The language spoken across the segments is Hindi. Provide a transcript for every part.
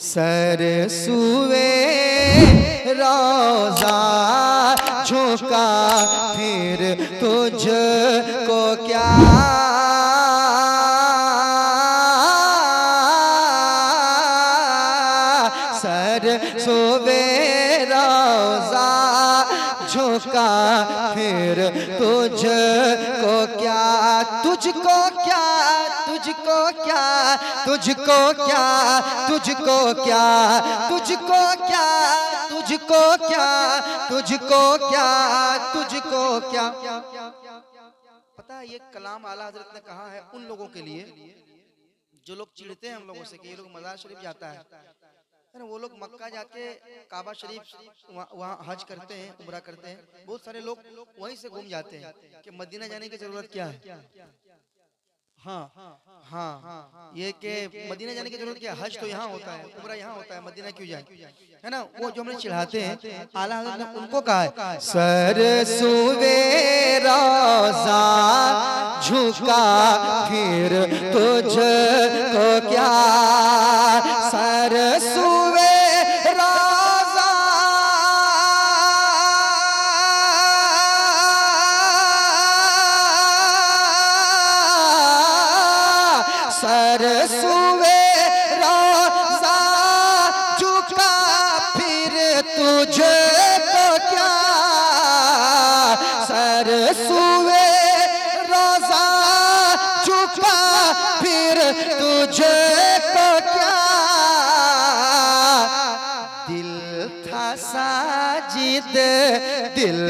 सरसुए रोजा झुका फिर तुझको क्या सरसुए रोजा झुका फिर तुझको क्या तुझको क्या तुझको क्या तुझको क्या तुझको क्या तुझको क्या तुझको क्या तुझको क्या तुझको क्या। पता है ये कलाम आला हजरत ने कहा है उन लोगों के लिए जो लोग चिढ़ते हैं हम लोगों से कि ये लोग मज़ार शरीफ जाता है ना, वो लोग मक्का जाके काबा शरीफ वहाँ हज करते हैं, उम्रा करते हैं। बहुत सारे लोग वहीं से घूम जाते हैं कि मदीना जाने की जरूरत क्या है। हाँ हाँ ये कि मदीना जाने की जरूरत क्या, हज तो यहाँ होता है, उम्रा यहाँ होता है, मदीना क्यों जाए, है ना। वो जो हमने चिढ़ाते हैं आला हज़रत ने उनको कहा है सरसुए रोज़ा झुका फिर तुझको क्या सरसुए रोज़ा सरसुए रोज़ा झुका फिर तुझको क्या सरसुए रोज़ा झुका फिर तुझको क्या दिल था साजिद दिल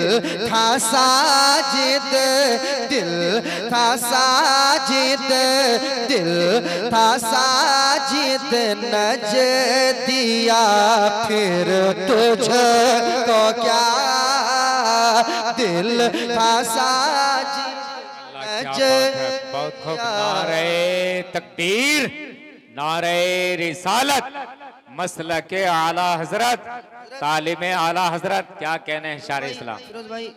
था साजिद दिल था साजिद दिल था साजिद नजदिया फिर तुझको क्या दिल था साजिद बहुत खूब। नारे तकबीर, नारे रिसालत, मसलके आला हजरत, तालिमे आला हजरत, क्या कहने हैं शार इस्लाम। फिरोज भाई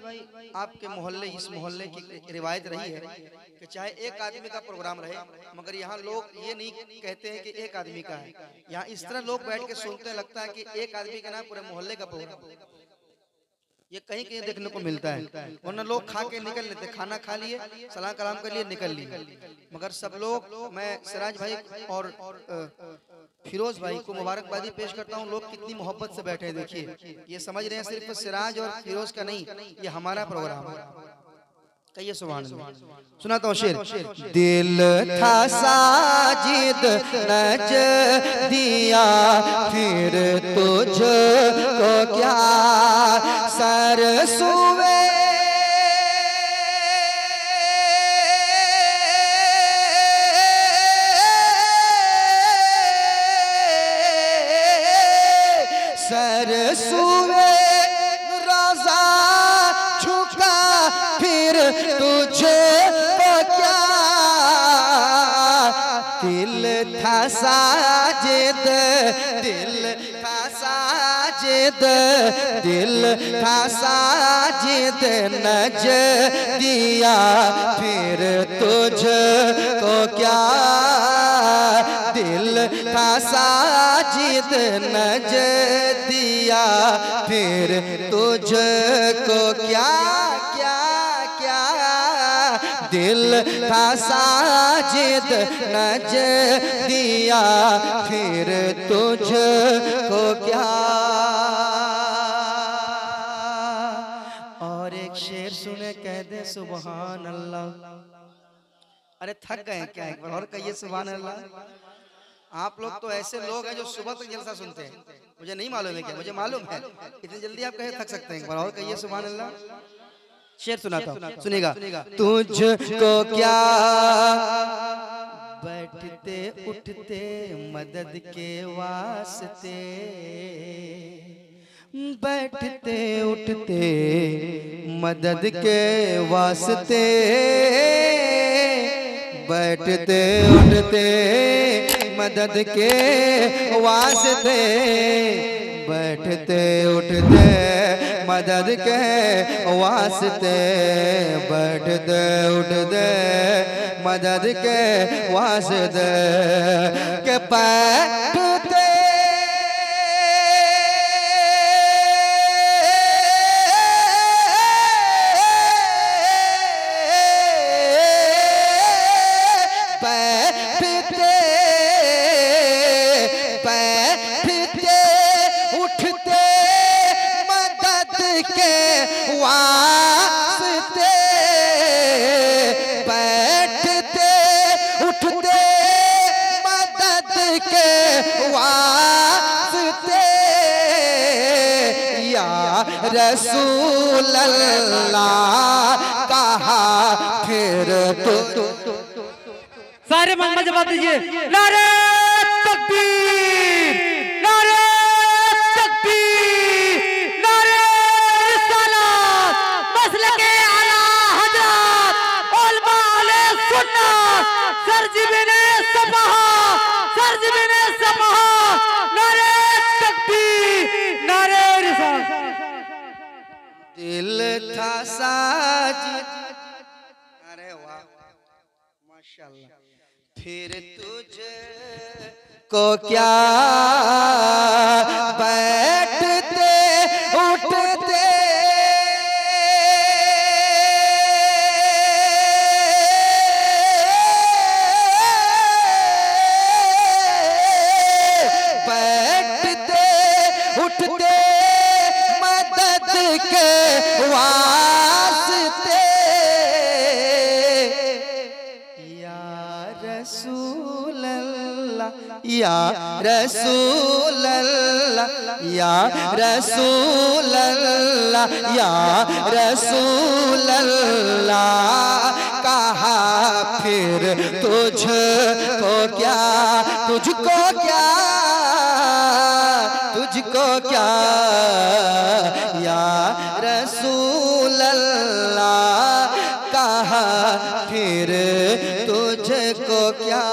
आपके मोहल्ले इस मोहल्ले की रिवायत रही है कि चाहे एक आदमी का प्रोग्राम रहे मगर यहाँ लोग ये नहीं कहते हैं कि एक आदमी का है, यहाँ इस तरह लोग बैठ के सुनते हैं लगता है कि एक आदमी का ना पूरे मोहल्ले का प्रोग्राम। ये कहीं कहीं देखने को मिलता है, वरना लोग खा के निकल लेते, खाना खा लिए सलाम कलाम कर लिए निकल लिए, मगर सब लोग मैं सिराज भाई और फिरोज भाई को मुबारकबादी पेश करता हूँ। लोग कितनी मोहब्बत से बैठे हैं, देखिए ये समझ रहे हैं सिर्फ सिराज और फिरोज का नहीं, ये हमारा प्रोग्राम है। कहिए सुभान अल्लाह। सुनाता हूँ शेर। दिल था साजिद नजदिया फिर तुझको क्या सरसुए सरसुए रोज़ा झुका फिर तुझको क्या दिल था साजिद दिल था साजिद दिल था साजिद नजदिया फिर तुझको क्या दिल था साजिद नजदिया फिर तुझको क्या क्या क्या दिल था साजिद नजदिया फिर तुझको क्या। और एक शेर सुने कह दे सुभान अल्लाह। अरे थक गए क्या, एक बार और कहिए सुभान अल्लाह। आप लोग तो ऐसे लोग हैं जो सुबह तक जलसा सुनते हैं, मुझे नहीं मालूम है क्या, मुझे मालूम है इतनी जल्दी आप कहे थक सकते हैं। एक बार और कहिए सुभान अल्लाह। शेर सुनाता हूं सुनिएगा। तुझको क्या बैठते उठते मदद के वास्ते बैठते उठते मदद के वास्ते बैठते उठते मदद के वास्ते बैठते उठते मदद के वास्ते बैठते उठते मदद के वास्ते के बैठते रसूल अल्लाह कहा फिर तो सारे मन में जवाब दीजिए, नारे तकबीर, नारे तकबीर, नारे रिसालत, मसलके आला हजरत, उलमा अहले सुन्नत, सरजमीने सफहा, सरजमीने सफहा, नारे तकबीर, नारे रिसालत। दिल था साजिद, अरे वाह माशाल्लाह, फिर तुझे को क्या बैठते उठते बैठते उठते मदद के वास्ते या रसूल अल्लाह, या रसूल अल्लाह, या रसूल अल्लाह, या रसूल अल्लाह कहा फिर तुझको क्या, तुझको क्या, तुझको क्या या रसूल अल्लाह कहा फिर तुझको क्या।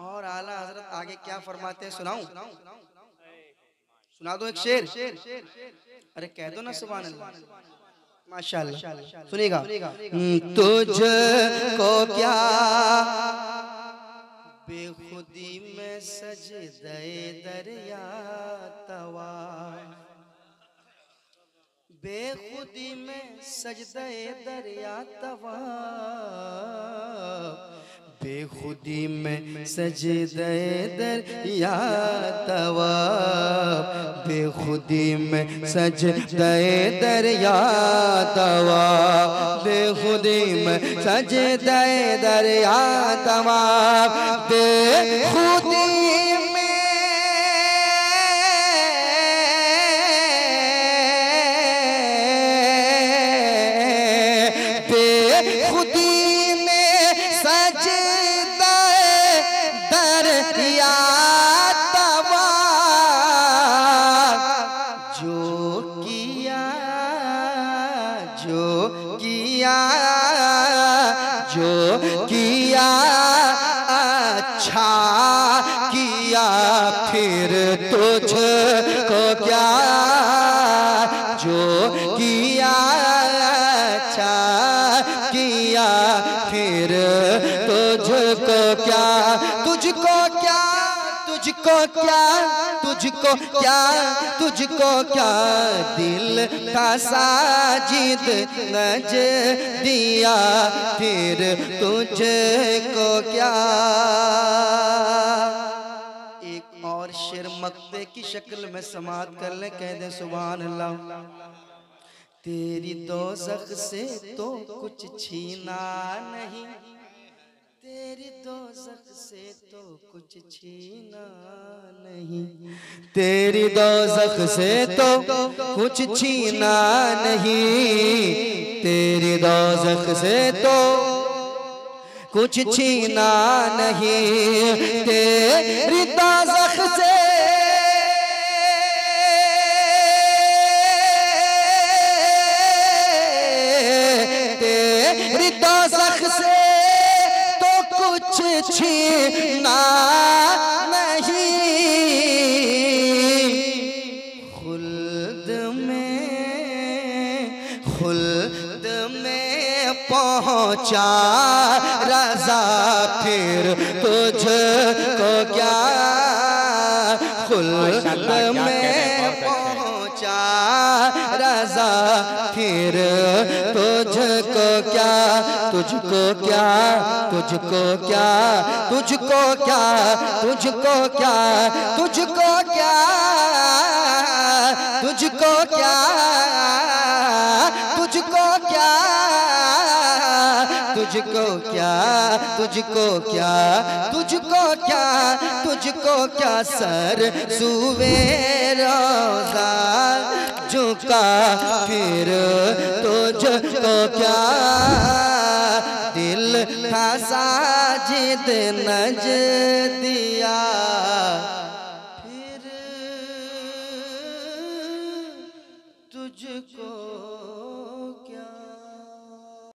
और आला हजरत आगे क्या फरमाते हैं, सुनाऊं? सुना दो एक शेर। अरे कह दो ना सुभान अल्लाह, माशाल्लाह। सुनिएगा, तुझको क्या बेखुदी में सजदे दरिया तवा, बेखुदी में सजदे दरिया तवा, बेखुदी में सजदे दरिया तवा, बेखुदी में सजदे दरिया तवा, बेखुदी में सजदे दरिया तवा, बेखुदी फिर तुझको क्या, जो किया अच्छा किया फिर तुझको क्या, तुझको क्या, तुझको क्या, तुझको क्या, तुझको क्या दिल था साजिद नज दिया फिर तुझको क्या। और शेर मक्ते की शक्ल में समात कर ले, कह दे सुभान अल्लाह। तेरी दोज़ख से तो कुछ छीना नहीं, तेरी दोज़ख से तो कुछ छीना नहीं, तेरी दोज़ख से तो कुछ छीना नहीं, तेरी दोज़ख से तो कुछ छीना नहीं, तेरी दोज़ख से तेरी दोज़ख से तो कुछ छीना नहीं, खुल्द में पहुंचा रज़ा फिर तुझको क्या, खुल्द में पहुंचा रज़ा फिर तुझको क्या, तुझको क्या, तुझको क्या, तुझको क्या, तुझको क्या, तुझको क्या, तुझको क्या, तुझको क्या, तुझको क्या, तुझको क्या, तुझको क्या, तुझको क्या सर सुवे रोजा झुका, फिर तुझको क्या दिल था साजिद नजदिया।